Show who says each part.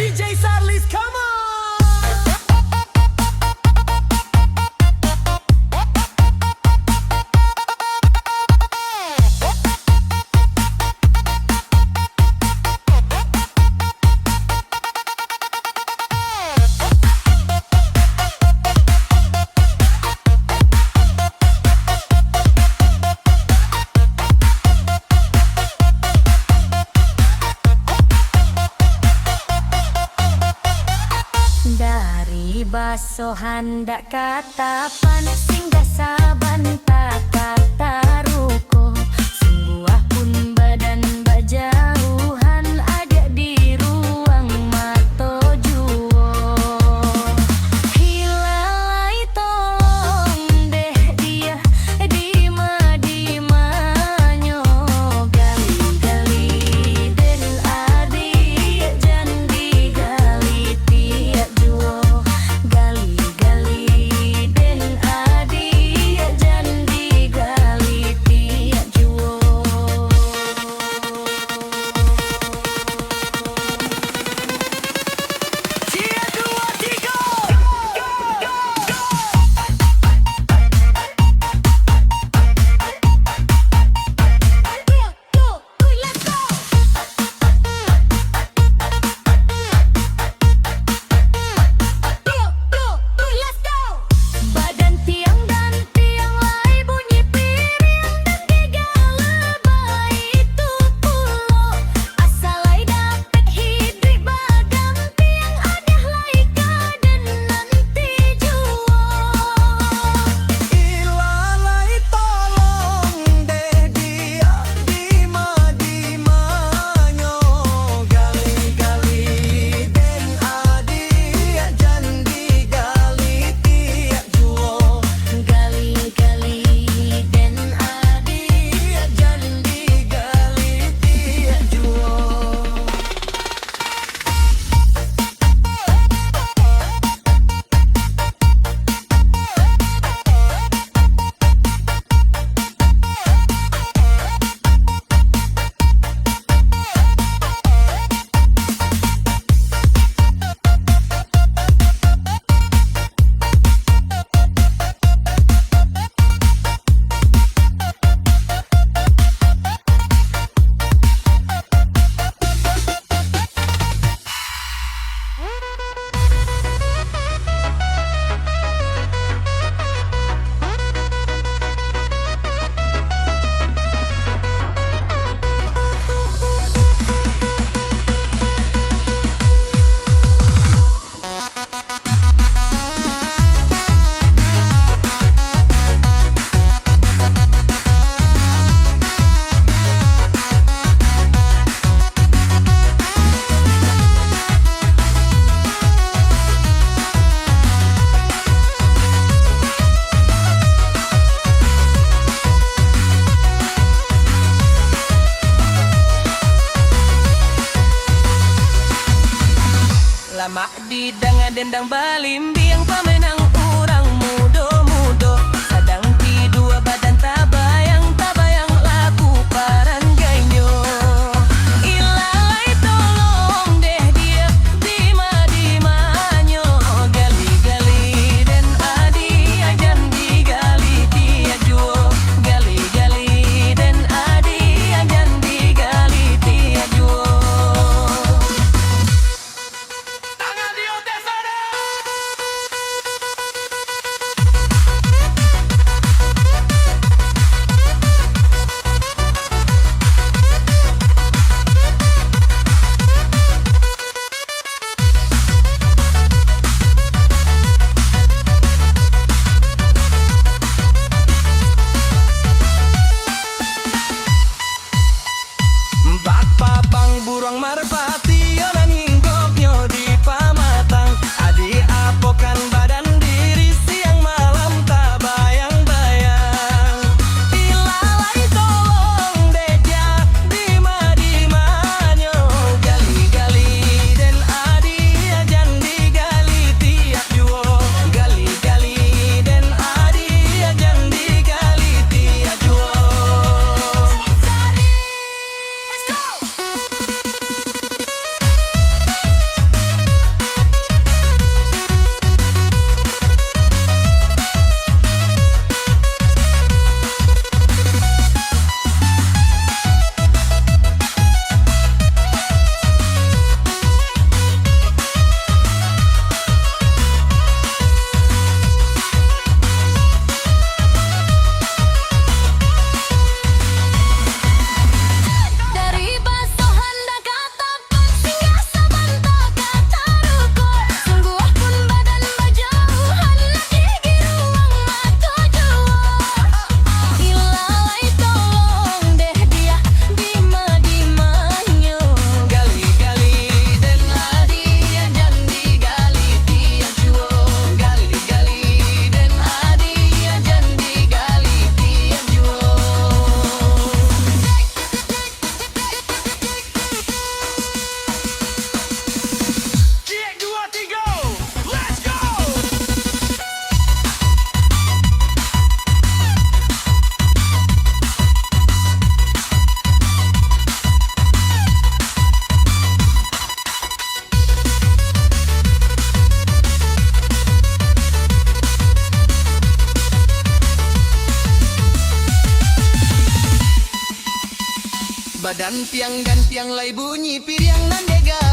Speaker 1: DJ Sarlis, come on!
Speaker 2: Dari basohan dak katapan singgah saban tak kata ruko sungguh pun badan bajauhan ada di ruang mato juo hilalai tolong deh dia di manyo gali-gali den adi jandi gali tiak juo gali-gali den adi jandi gali tiak juo.
Speaker 1: Cia, dua, tiga!
Speaker 2: Let's go! Let's go! Badan tiang dan tiang lai bunyi piring dan tiga lebay itu pulo asalai dapet hidri bagam tiang adah lai kaden nanti juo.
Speaker 1: Ilalai tolong deh dia di manyo gali-gali den adi jandi gali tiak juo
Speaker 2: Gali-gali den adi
Speaker 1: jandi gali tiak juo. Lama di dendang balimbiang pamenang urang mudo-mudo sadang di dua badan tabayang laku paranggainya ilalai tolong deh dia di manyo gali-gali den adi jandi gali tiak juo gali-gali den adi jandi gali tiak juo. Tangan di atas sana. Badan tiang dan tiang lai bunyi piring nan dega